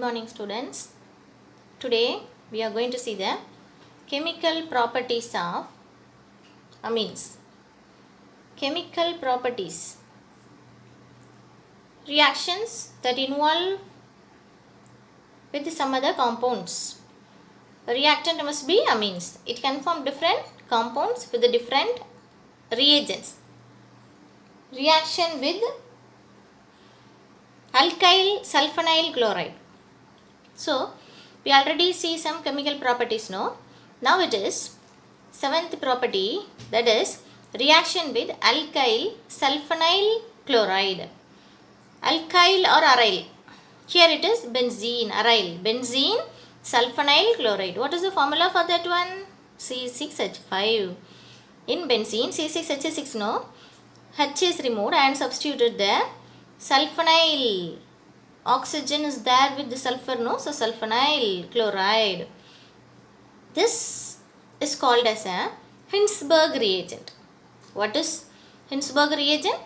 morning students. Today we are going to see the chemical properties of amines. Chemical properties. Reactions that involve with some other compounds. A reactant must be amines. It can form different compounds with the different reagents. Reaction with alkyl sulfonyl chloride. So we already see some chemical properties now. Now it is seventh property, that is reaction with alkyl sulfonyl chloride. Alkyl or aryl. Here it is benzene, aryl. Benzene sulfonyl chloride. What is the formula for that one? C6H5. In benzene C6H6 no. H is removed and substituted there. Sulfonyl. Oxygen is there with the sulfur no. So sulfonyl chloride. This is called as a Hinsberg reagent. What is Hinsberg reagent?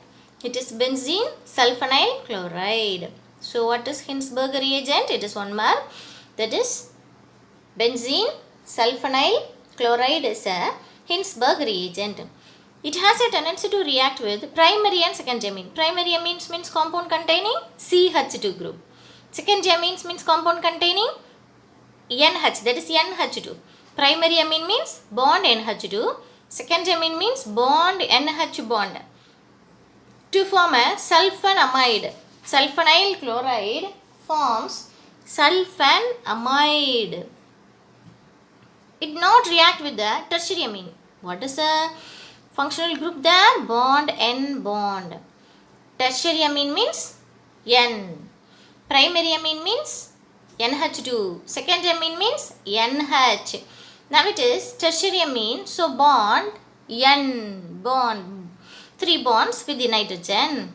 It is benzene sulfonyl chloride. So what is Hinsberg reagent? It is one more. That is benzene sulfonyl chloride is a Hinsberg reagent. It has a tendency to react with primary and secondary amine. Primary amines means compound containing CH2 group. Secondary amines means compound containing NH, that is NH2. Primary amine means bond NH2. Secondary amine means bond NH bond. To form a sulfonamide. Sulfonyl chloride forms sulfonamide. It not react with the tertiary amine. What is the functional group there? Bond N bond. Tertiary amine means N. Primary amine means NH2. Secondary amine means NH. Now it is tertiary amine. So bond N bond. 3 bonds with the nitrogen.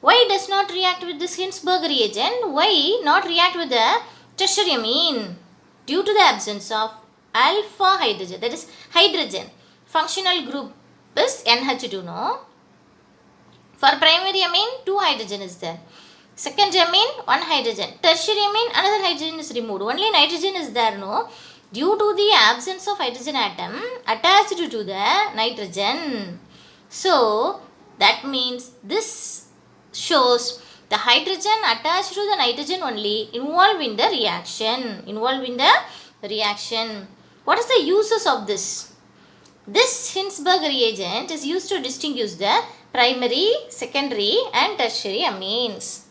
Why does not react with this Hinsberg reagent? Why not react with the tertiary amine? Due to the absence of alpha hydrogen. That is hydrogen. Functional group is NH2 no. For primary amine 2 hydrogen is there. Secondary amine 1 hydrogen. Tertiary amine another hydrogen is removed. Only nitrogen is there no. Due to the absence of hydrogen atom attached to the nitrogen. So that means this shows the hydrogen attached to the nitrogen only involved in the reaction. What is the uses of this? This Hinsberg reagent is used to distinguish the primary, secondary and tertiary amines.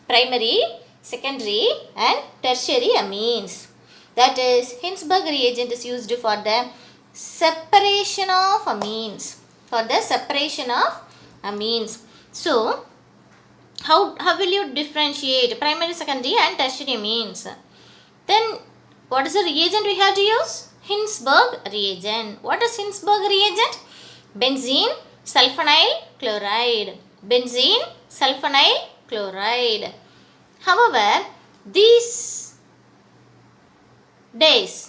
Primary, secondary and tertiary amines. That is, Hinsberg reagent is used for the separation of amines. So, how will you differentiate primary, secondary and tertiary amines? Then, what is the reagent we have to use? Hinsberg reagent. What is Hinsberg reagent? Benzene sulfonyl chloride. Benzene sulfonyl chloride. However,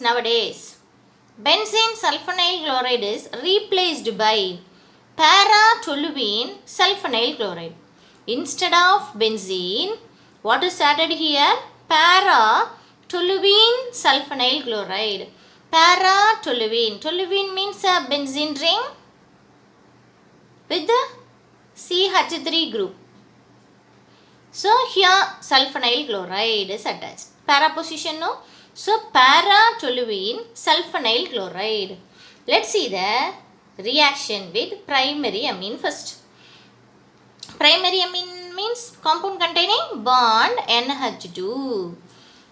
nowadays, benzene sulfonyl chloride is replaced by para-toluene sulfonyl chloride. Instead of benzene, what is added here? Para-toluene sulfonyl chloride. Para-toluene. Toluene means a benzene ring with the CH3 group. So here sulfonyl chloride is attached. Para position no. So para-toluene sulfonyl chloride. Let's see the reaction with primary amine first. Primary amine means compound containing bond NH2.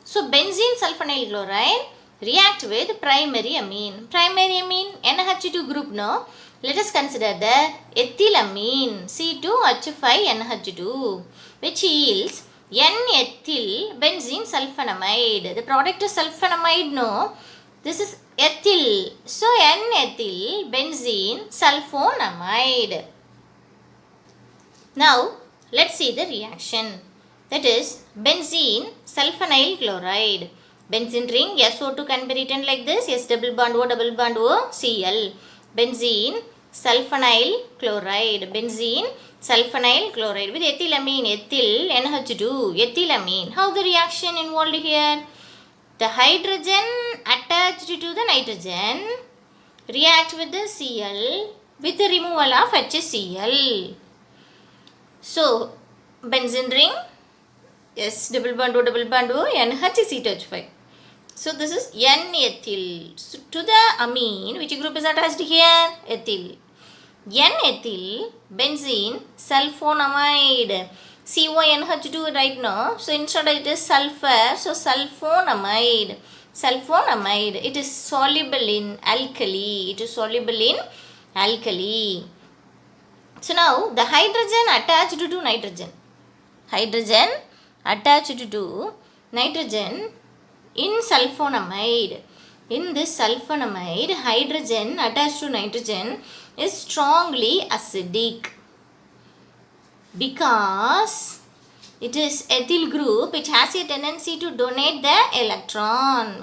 So benzene sulfonyl chloride react with primary amine. Primary amine NH2 group no. Let us consider the ethylamine C2H5NH2 which yields N-ethyl benzene sulfonamide. The product is sulfonamide no. This is ethyl. So N-ethyl benzene sulfonamide. Now let's see the reaction. That is benzene sulfonyl chloride. Benzene ring SO2 can be written like this. S double bond O Cl. Benzene sulfonyl chloride. Benzene sulfonyl chloride with ethylamine, ethyl NH2, ethylamine. How the reaction involved here? The hydrogen attached to the nitrogen react with the Cl with the removal of HCl. So, benzene ring, S double bond O, NHCH5. So, this is N-ethyl. So, to the amine, which group is attached here? Ethyl. N-ethyl, benzene, sulfonamide. CONH2 right now. So, instead it is sulfur. So, sulfonamide. Sulfonamide. It is soluble in alkali. It is soluble in alkali. So, now the hydrogen attached to nitrogen. Hydrogen attached to nitrogen in sulfonamide. In this sulfonamide, hydrogen attached to nitrogen is strongly acidic because it is ethyl group which has a tendency to donate the electron.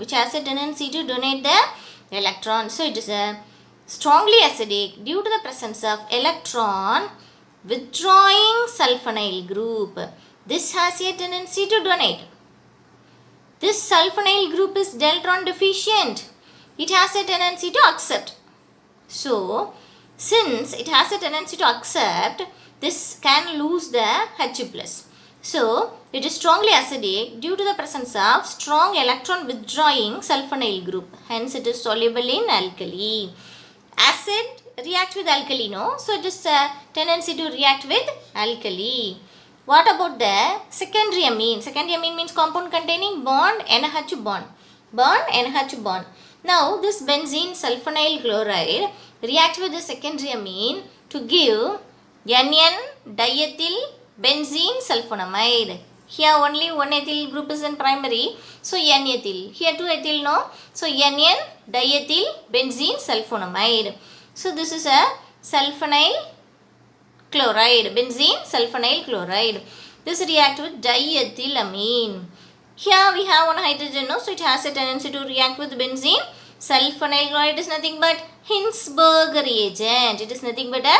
So, it is a strongly acidic due to the presence of electron withdrawing sulfonyl group. This has a tendency to donate. This sulfonyl group is deltron deficient. It has a tendency to accept. So, since it has a tendency to accept, this can lose the H+. So, it is strongly acidic due to the presence of strong electron withdrawing sulfonyl group. Hence, it is soluble in alkali. Acid reacts with alkali, no? So, it is a tendency to react with alkali. What about the secondary amine? Secondary amine means compound containing bond NH bond. NH bond. Now, this benzene sulfonyl chloride reacts with the secondary amine to give NN diethyl benzene sulfonamide. Here only one ethyl group is in primary. So, N-ethyl. Here two ethyl, no? So, NN diethyl benzene sulfonamide. So, this is a sulfonyl chloride, benzene sulfonyl chloride. This reacts with diethylamine. Here we have one hydrogen, no? So, it has a tendency to react with benzene sulfonyl chloride. Is nothing but Hinsberg reagent. It is nothing but a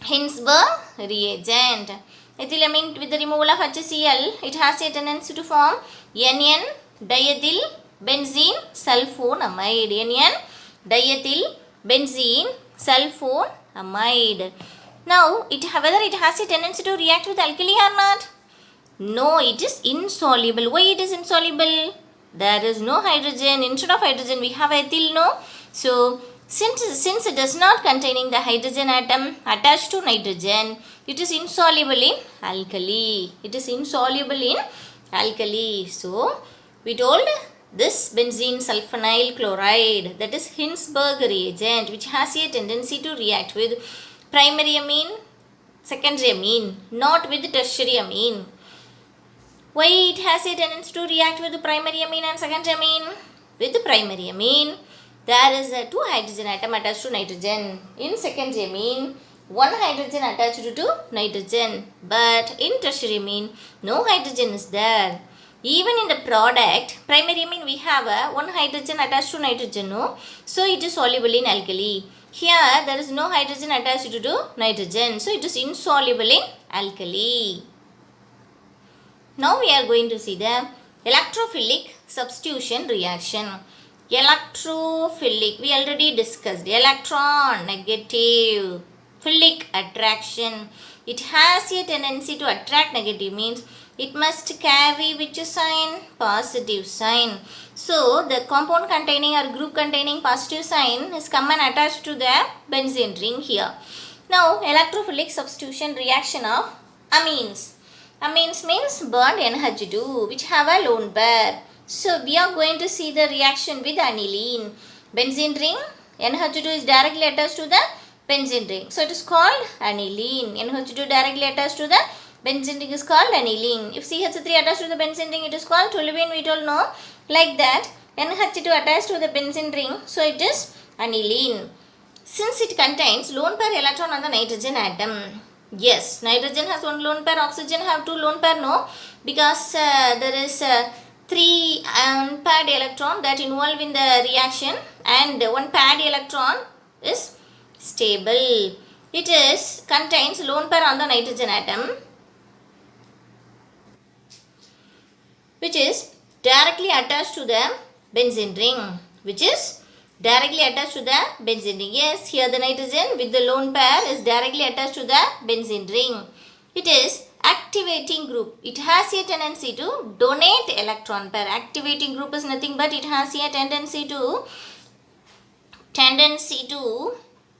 Hinsberg reagent. Ethylamine with the removal of HCl, it has a tendency to form NN diethyl benzene sulfonamide. NN diethyl benzene sulfonamide. Now, whether it has a tendency to react with alkali or not? No, it is insoluble. Why it is insoluble? There is no hydrogen. Instead of hydrogen, we have ethyl, no? So, since it does not containing the hydrogen atom attached to nitrogen, it is insoluble in alkali. So, we told this benzene sulfonyl chloride, that is Hinsberg reagent, which has a tendency to react with primary amine, secondary amine, not with tertiary amine. Why it has a tendency to react with the primary amine and secondary amine? With the primary amine, there is a two hydrogen atom attached to nitrogen. In secondary amine, one hydrogen attached to nitrogen. But in tertiary amine, no hydrogen is there. Even in the product, primary amine, we have one hydrogen attached to nitrogen, no? So, it is soluble in alkali. Here, there is no hydrogen attached to nitrogen. So, it is insoluble in alkali. Now, we are going to see the electrophilic substitution reaction. Electrophilic, we already discussed. Electron, negative. Philic, attraction. It has a tendency to attract negative, means it must carry which sign? Positive sign. So, the compound containing or group containing positive sign is come and attached to the benzene ring here. Now, electrophilic substitution reaction of amines. Amines means bond NH2 which have a lone pair. So, we are going to see the reaction with aniline. Benzene ring, NH2 is directly attached to the benzene ring. So, it is called aniline. NH2 directly attached to the benzene ring is called aniline. If CH3 attached to the benzene ring, it is called toluene, we told no. Like that, NH2 attached to the benzene ring, so it is aniline. Since it contains lone pair electron on the nitrogen atom. Yes, nitrogen has one lone pair, oxygen have two lone pair, no. Because there is 3 unpaired electron that involved in the reaction and one paired electron is stable. It is contains lone pair on the nitrogen atom, which is directly attached to the benzene ring, which is directly attached to the benzene ring. Yes, here the nitrogen with the lone pair is directly attached to the benzene ring. It is activating group. It has a tendency to donate electron pair. Activating group is nothing but it has a tendency to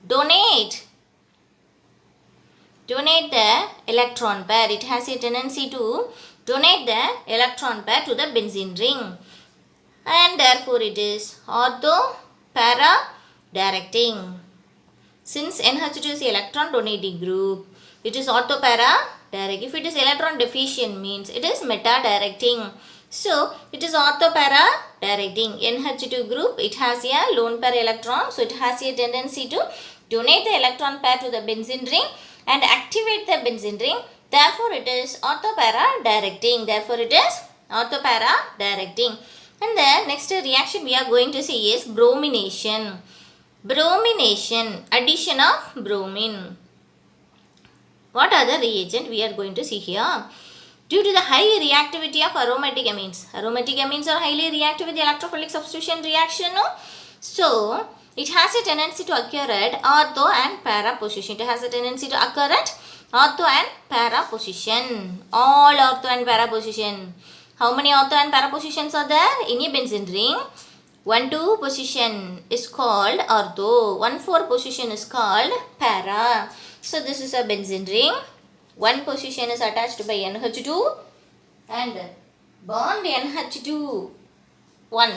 donate the electron pair. It has a tendency to donate the electron pair to the benzene ring, and therefore it is ortho para directing. Since NH2 is electron donating group, it is ortho para direct. If it is electron deficient, means it is meta directing. So it is ortho para directing. NH2 group, it has a lone pair electron, so it has a tendency to donate the electron pair to the benzene ring and activate the benzene ring. Therefore it is ortho para directing. Therefore it is ortho para directing. And the next reaction we are going to see is bromination. Bromination, addition of bromine. What are the reagent we are going to see here? Due to the high reactivity of aromatic amines. Aromatic amines are highly reactive with the electrophilic substitution reaction. No? So, it has a tendency to occur at ortho and para position. It has a tendency to occur at ortho and para position. All ortho and para position. How many ortho and para positions are there in a benzene ring? 1,2 position is called ortho. 1,4 position is called para. So this is a benzene ring. One position is attached by NH2 and bond NH2 1.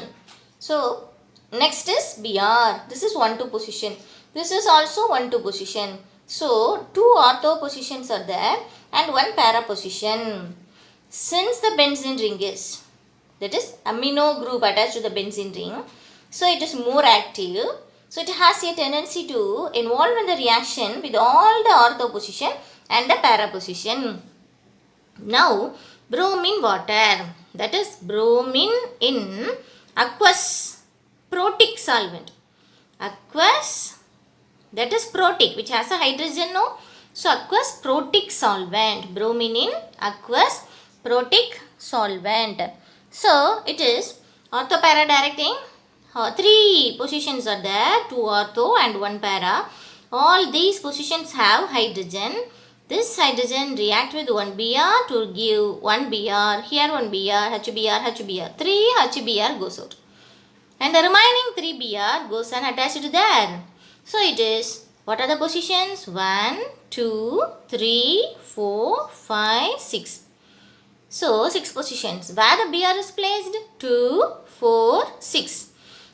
So next is Br. This is 1,2 position. This is also 1,2 position. So 2 ortho positions are there and 1 para position. Since the benzene ring is, that is amino group attached to the benzene ring, so it is more active. So it has a tendency to involve in the reaction with all the ortho position and the para position. Now bromine water, that is bromine in aqueous protic solvent. Aqueous, that is protic, which has a hydrogen, no? So aqueous protic solvent, bromine in aqueous protic solvent. So it is ortho para directing. 3 positions are there, 2 ortho and 1 para. All these positions have hydrogen. This hydrogen react with 1 Br to give 1 Br. Here 1 Br, HBr, HBr. 3 HBr goes out. And the remaining 3 Br goes and attached there. So it is, what are the positions? 1, 2, 3, 4, 5, 6. So 6 positions. Where the Br is placed? 2, 4, 6.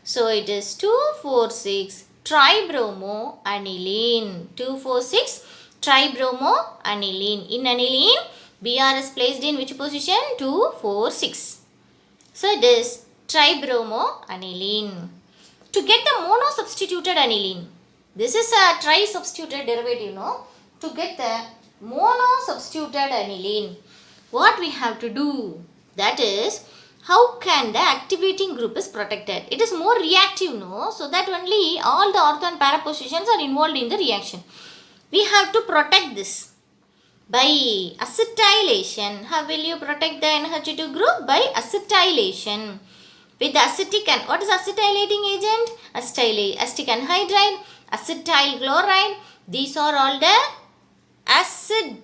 So it is 2, 4, 6 tribromoaniline. 2, 4, 6 tribromoaniline. In aniline, Br is placed in which position? 2, 4, 6. So it is tribromoaniline. To get the mono-substituted aniline, this is a tri-substituted derivative, no? To get the mono-substituted aniline, what we have to do? That is, how can the activating group is protected? It is more reactive, no? So that only all the ortho and para positions are involved in the reaction. We have to protect this by acetylation. How will you protect the NH2 group? By acetylation. With the acetic and what is acetylating agent? Acetic anhydride, acetyl chloride. These are all the acid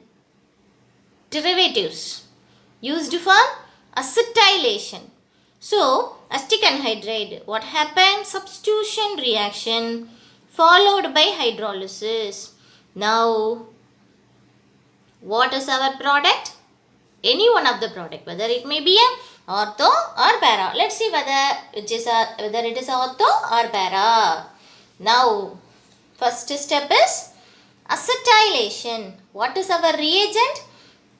derivatives used for acetylation. So, acetic anhydride, what happened? Substitution reaction followed by hydrolysis. Now, what is our product? Any one of the product, whether it may be a ortho or para. Let's see whether it is ortho or para. Now, first step is acetylation. What is our reagent?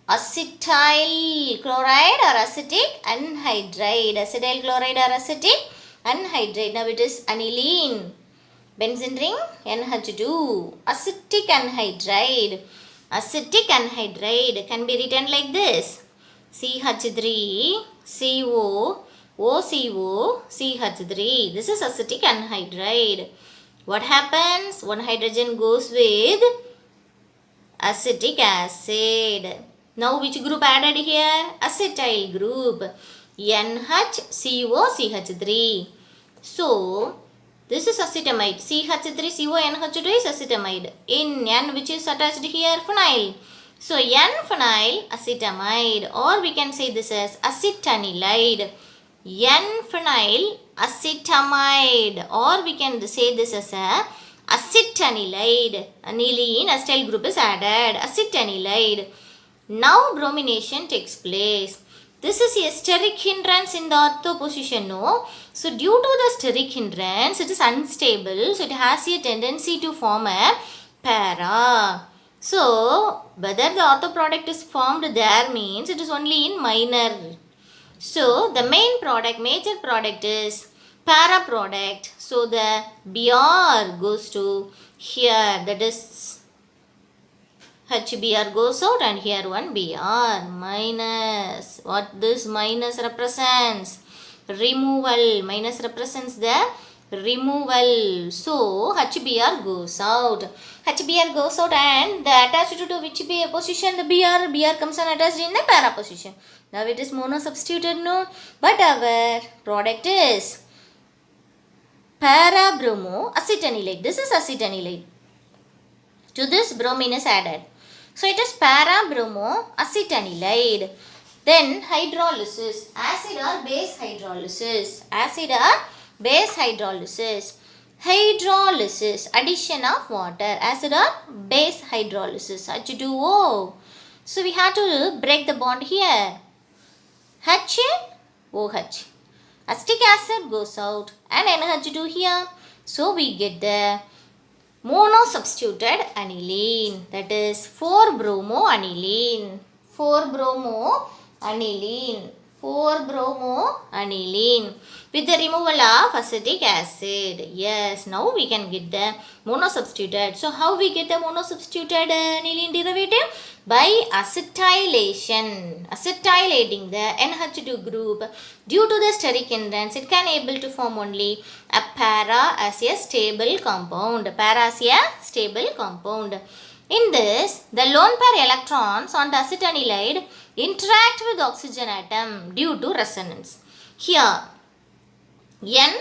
Acetyl chloride or acetic anhydride. Acetyl chloride or acetic anhydride. Now it is aniline. Benzene ring NH2. Acetic anhydride. Acetic anhydride can be written like this. CH3 CO OCO CH3. This is acetic anhydride. What happens? One hydrogen goes with acetic acid. Now which group added here? Acetyl group. NHCOCH3. So this is acetamide. CH3CONH2 is acetamide. In N which is attached here? Phenyl. So N-phenyl acetamide, or we can say this as acetanilide. N-phenyl acetamide, or we can say this as a acetanilide. Aniline acetyl group is added. Acetanilide. Now bromination takes place. This is a steric hindrance in the ortho position, no? So due to the steric hindrance, it is unstable. So it has a tendency to form a para. So whether the ortho product is formed there means it is only in minor. So the main product, major product is para product. So the Br goes to here, that is HBr goes out, and here one Br minus. What this minus represents? Removal. Minus represents the removal. So HBr goes out. HBr goes out, and the attached to which position? The Br comes and attached in the para position. Now it is mono-substituted, no? But our product is para-bromo acetanilide. This is acetanilide. To this bromine is added. So it is para-bromo acetanilide. Then hydrolysis. Acid or base hydrolysis. Acid or base hydrolysis. Hydrolysis. Addition of water. Acid or base hydrolysis. H2O. So we have to break the bond here. H and OH. Acetic acid goes out and NH2 here. So we get the mono-substituted aniline. That is 4-bromo-aniline. 4-bromo-aniline. 4-bromo-aniline. With the removal of acetic acid. Yes, now we can get the mono-substituted. So how we get the mono-substituted aniline derivative? By acetylation. Acetylating the NH2 group. Due to the steric hindrance, it can able to form only a para as a stable compound. Para as a stable compound. In this, the lone pair electrons on the acetanilide interact with the oxygen atom due to resonance. Here, N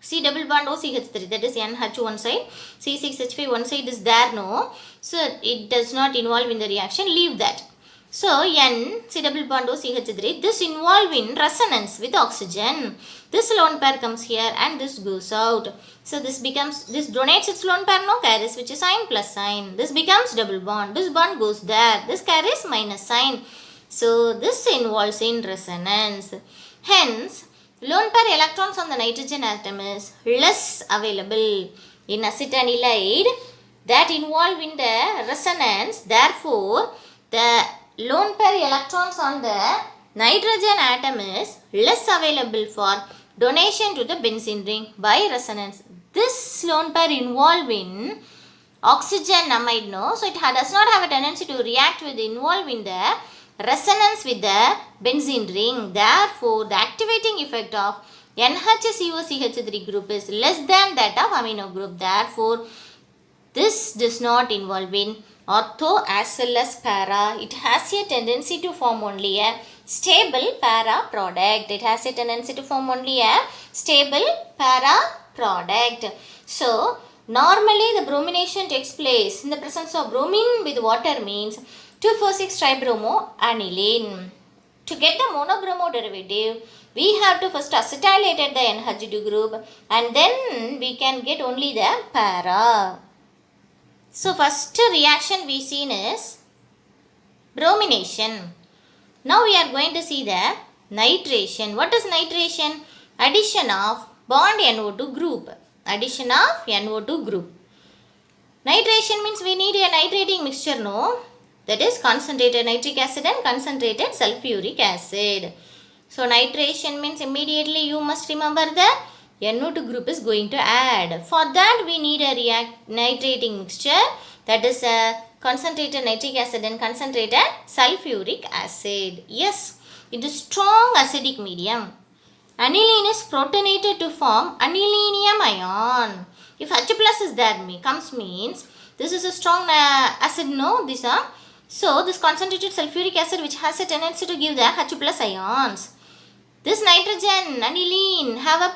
C double bond OCH3, that is NH one side, C6H5 one side is there, no? So it does not involve in the reaction, leave that. So N C double bond OCH3, this involve in resonance with oxygen. This lone pair comes here and this goes out. So this becomes, this donates its lone pair, no, carries which is sign plus sign. This becomes double bond, this bond goes there, this carries minus sign. So this involves in resonance. Hence, lone pair electrons on the nitrogen atom is less available in acetanilide that involve in the resonance. Therefore, the lone pair electrons on the nitrogen atom is less available for donation to the benzene ring by resonance. This lone pair involve in oxygen amide, no? So it does not have a tendency to react with involve in the resonance with the benzene ring. Therefore, the activating effect of NHCOCH3 group is less than that of amino group. Therefore, this does not involve in ortho as well as para. It has a tendency to form only a stable para product. It has a tendency to form only a stable para product. So, normally the bromination takes place in the presence of bromine with water means 2,4,6-tribromo-aniline. To get the monobromo derivative, we have to first acetylate the NH2 group and then we can get only the para. So first reaction we seen is bromination. Now we are going to see the nitration. What is nitration? Addition of bond NO2 group. Addition of NO2 group. Nitration means we need a nitrating mixture, no? That is concentrated nitric acid and concentrated sulfuric acid. So nitration means immediately you must remember the NO2 group is going to add. For that we need a nitrating mixture, that is a concentrated nitric acid and concentrated sulfuric acid. Yes, it is strong acidic medium. Aniline is protonated to form anilinium ion. If H plus is there comes means This is a strong acid, no? These are. So, this concentrated sulfuric acid which has a tendency to give the H plus ions. This nitrogen, aniline, have a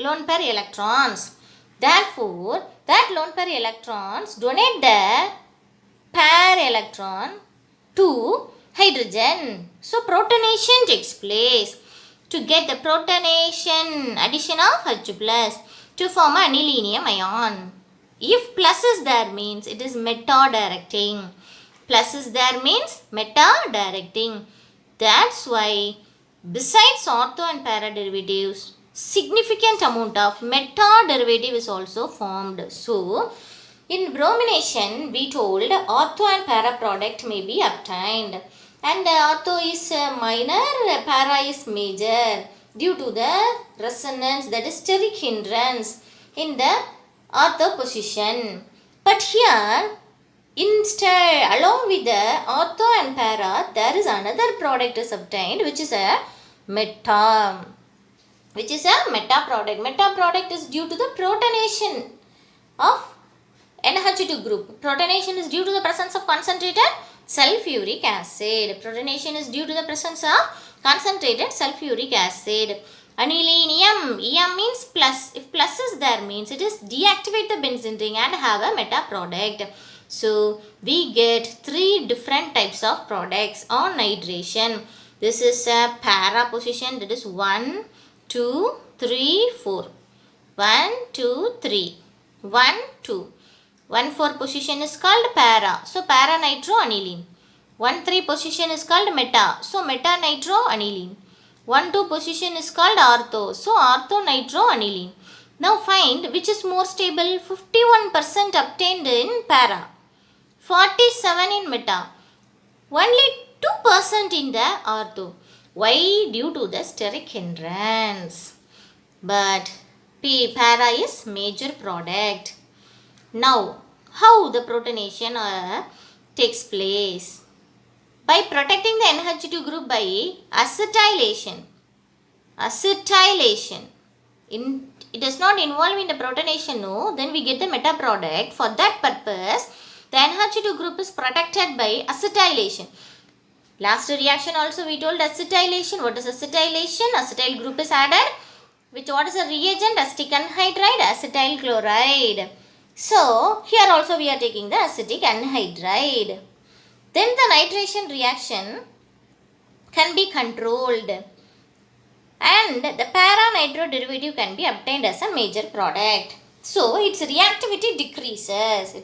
lone pair electrons. Therefore, that lone pair electrons donate the pair electron to hydrogen. So, protonation takes place to get the protonation addition of H plus to form an anilinium ion. If plus is there means it is meta-directing. Plus is there means meta-directing. That's why besides ortho and para derivatives, significant amount of meta derivative is also formed. So, in bromination, we told ortho and para product may be obtained. And ortho is minor, para is major due to the resonance, that is steric hindrance in the ortho position. But here, instead, along with the ortho and para, there is another product is obtained which is a meta. Which is a meta product. Meta product is due to the protonation of NH2 group. Protonation is due to the presence of concentrated sulfuric acid. Protonation is due to the presence of concentrated sulfuric acid. Anilinium. Em means plus. If plus is there means it is deactivate the benzene ring and have a meta product. So, we get 3 different types of products on nitration. This is a para position, that is 1, 2, 3, 4. 1, 2, 3. 1, 2. 1, 4 position is called para. So, para nitro aniline. 1, 3 position is called meta. So, meta nitro aniline. 1, 2 position is called ortho. So, ortho nitro aniline. Now, find which is more stable. 51% obtained in para. 47 in meta. Only 2% in the ortho. Why? Due to the steric hindrance. But para is major product. Now, how the protonation takes place? By protecting the NH2 group by acetylation. Acetylation. It does not involve in the protonation, no. Then we get the meta product. For that purpose, the NH2 group is protected by acetylation. Last reaction also we told acetylation. What is acetylation? Acetyl group is added. What is a reagent? Acetic anhydride, acetyl chloride. So, here also we are taking the acetic anhydride. Then the nitration reaction can be controlled. And the para-nitro derivative can be obtained as a major product. So, its reactivity decreases.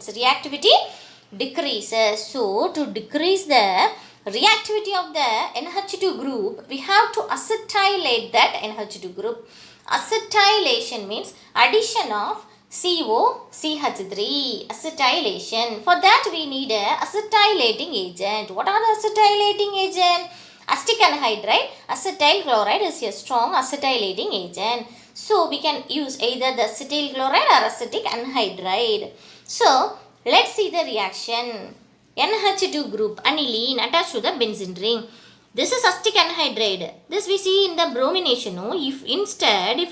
So, to decrease the reactivity of the NH2 group, we have to acetylate that NH2 group. Acetylation means addition of COCH3. Acetylation. For that we need a acetylating agent. What are the acetylating agent? Acetic anhydride, acetyl chloride is a strong acetylating agent. So, we can use either the acetyl chloride or acetic anhydride. So, let's see the reaction. NH2 group, aniline attached to the benzene ring. This is acetic anhydride. This we see in the bromination. No? If we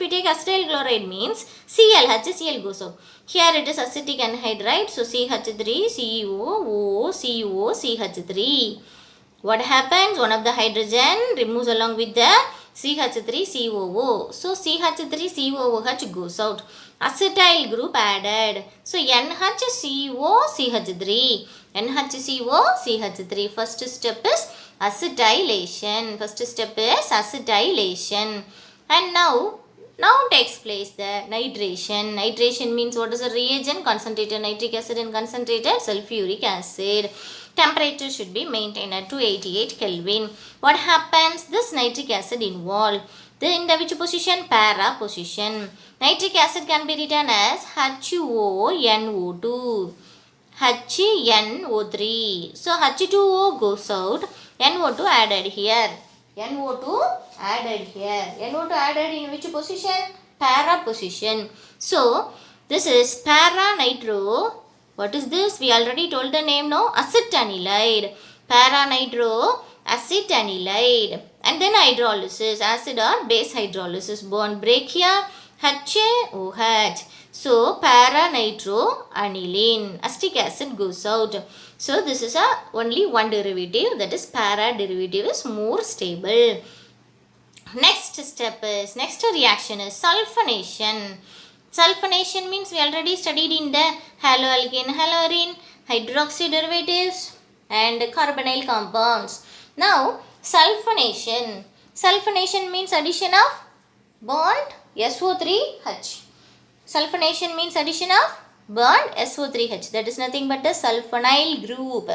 take acetyl chloride means HCl goes out. Here it is acetic anhydride. So, CH3, CO, CO, CH3. What happens? One of the hydrogen removes along with the CH3COO. So, CH3COOH goes out. Acetyl group added. So, NHCOCH3. NHCOCH3. First step is acetylation. And now takes place the nitration. Nitration means what is a reagent? Concentrated nitric acid and concentrated sulfuric acid. Temperature should be maintained at 288 Kelvin. What happens? This nitric acid involved. In the which position? Para position. Nitric acid can be written as HONO2. HNO3. So H2O goes out. NO2 added here. NO2 added in which position? Para position. So this is para nitro. What is this? We already told the name, no? Acetanilide. Para nitro acetanilide. And then hydrolysis. Acid or base hydrolysis. Bond break here. HOH. So para-nitroaniline, acetic acid goes out. So this is only one derivative, that is para derivative is more stable. Next reaction is sulfonation. Sulfonation means we already studied in the haloalkane, halorine, hydroxy derivatives and carbonyl compounds. Now sulfonation. Sulfonation means addition of bond SO3H. Sulfonation means addition of bond SO3H. That is nothing but a sulfonyl group.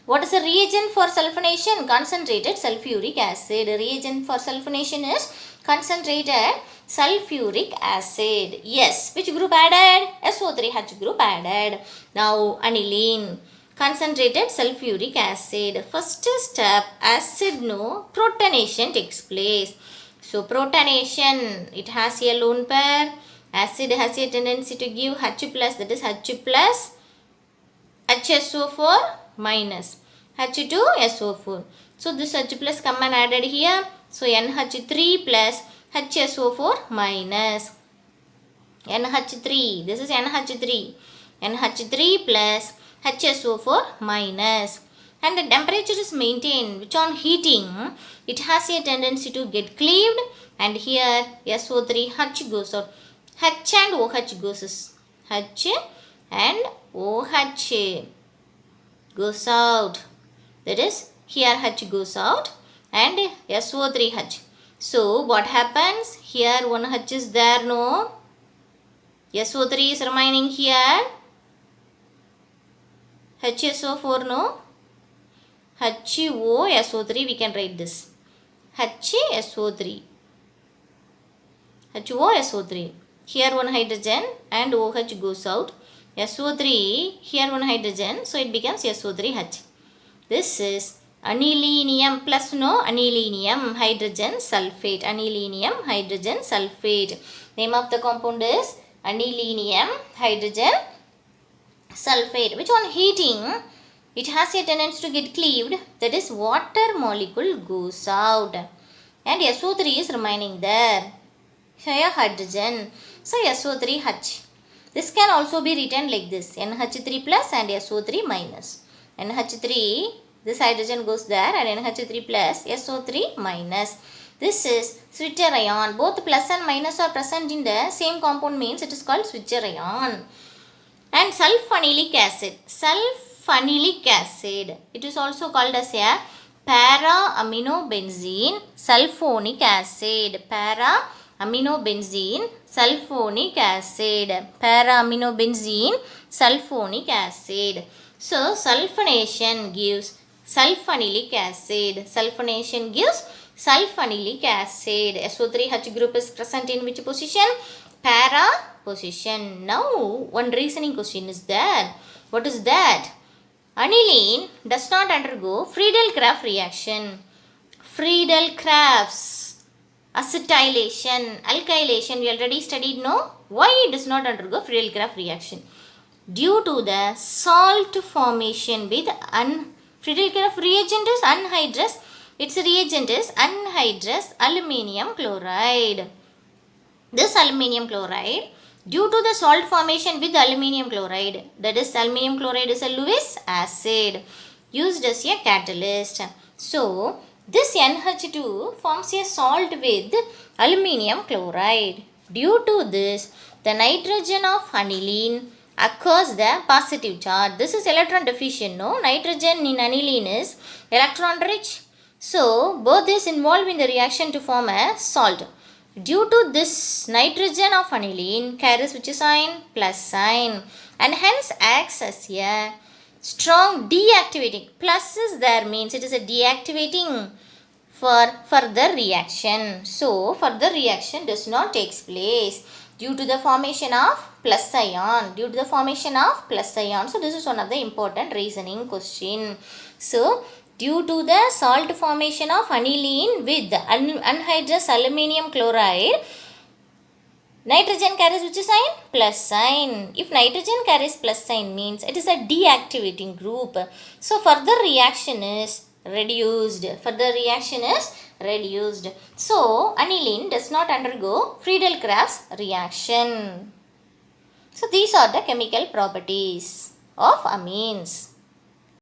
What is the reagent for sulfonation? Concentrated sulfuric acid. Reagent for sulfonation is concentrated sulfuric acid. Yes. Which group added? SO3H group added. Now aniline. Concentrated sulfuric acid. First step, acid no protonation takes place. So protonation, it has a lone pair. Acid has a tendency to give H plus, that is H plus HSO4 minus H2SO4. So this H plus come and added here. So NH3 plus HSO4 minus NH3. This is NH3. NH3 plus HSO4 minus. And the temperature is maintained, which on heating, it has a tendency to get cleaved, and here SO3H goes out. H and OH goes out. H and OH goes out. That is, here H goes out and SO3H. So what happens? Here one H is there, no? SO3 is remaining here. HSO4, no? HOSO3, we can write this. HSO3. HOSO3. Here one hydrogen and OH goes out. SO3, here one hydrogen, so it becomes SO3H. This is anilinium plus no anilinium hydrogen sulfate. Anilinium hydrogen sulfate. Name of the compound is anilinium hydrogen sulfate, which on heating, it has a tendency to get cleaved, that is water molecule goes out and SO3 is remaining there. Here hydrogen, so SO3H. This can also be written like this, NH3 plus and SO3 minus. NH3, this hydrogen goes there, and NH3 plus SO3 minus. This is switcher ion. Both plus and minus are present in the same compound, means it is called switcher ion. And sulfonilic acid. Sulfonilic acid. It is also called as a para-aminobenzene sulfonic acid. Para-aminobenzene sulfonic acid. Para-aminobenzene sulfonic acid. So sulfonation gives sulfonilic acid. Sulfonation gives sulfonilic acid. SO3H group is present in which position? Para position. Now one reasoning question is there. What is that? Aniline does not undergo Friedel-Crafts reaction. Friedel-Crafts, acetylation, alkylation, we already studied, no? Why it does not undergo Friedel-Crafts reaction? Due to the salt formation with Friedel-Crafts reagent is anhydrous. Its reagent is anhydrous aluminium chloride. This aluminium chloride, due to the salt formation with aluminium chloride, that is aluminium chloride is a Lewis acid used as a catalyst. So this NH2 forms a salt with aluminium chloride. Due to this, the nitrogen of aniline acquires the positive charge. This is electron deficient, no? Nitrogen in aniline is electron rich. So both is involved in the reaction to form a salt. Due to this, nitrogen of aniline carries which sign? Plus sign, and hence acts as a strong deactivating. Plus is there, means it is a deactivating for further reaction. So further reaction does not take place due to the formation of plus ion. Due to the formation of plus ion. So this is one of the important reasoning question. So due to the salt formation of aniline with anhydrous aluminium chloride, nitrogen carries which sign? Plus sign. If nitrogen carries plus sign, means it is a deactivating group. So further reaction is reduced. Further reaction is reduced. So aniline does not undergo Friedel-Crafts reaction. So these are the chemical properties of amines.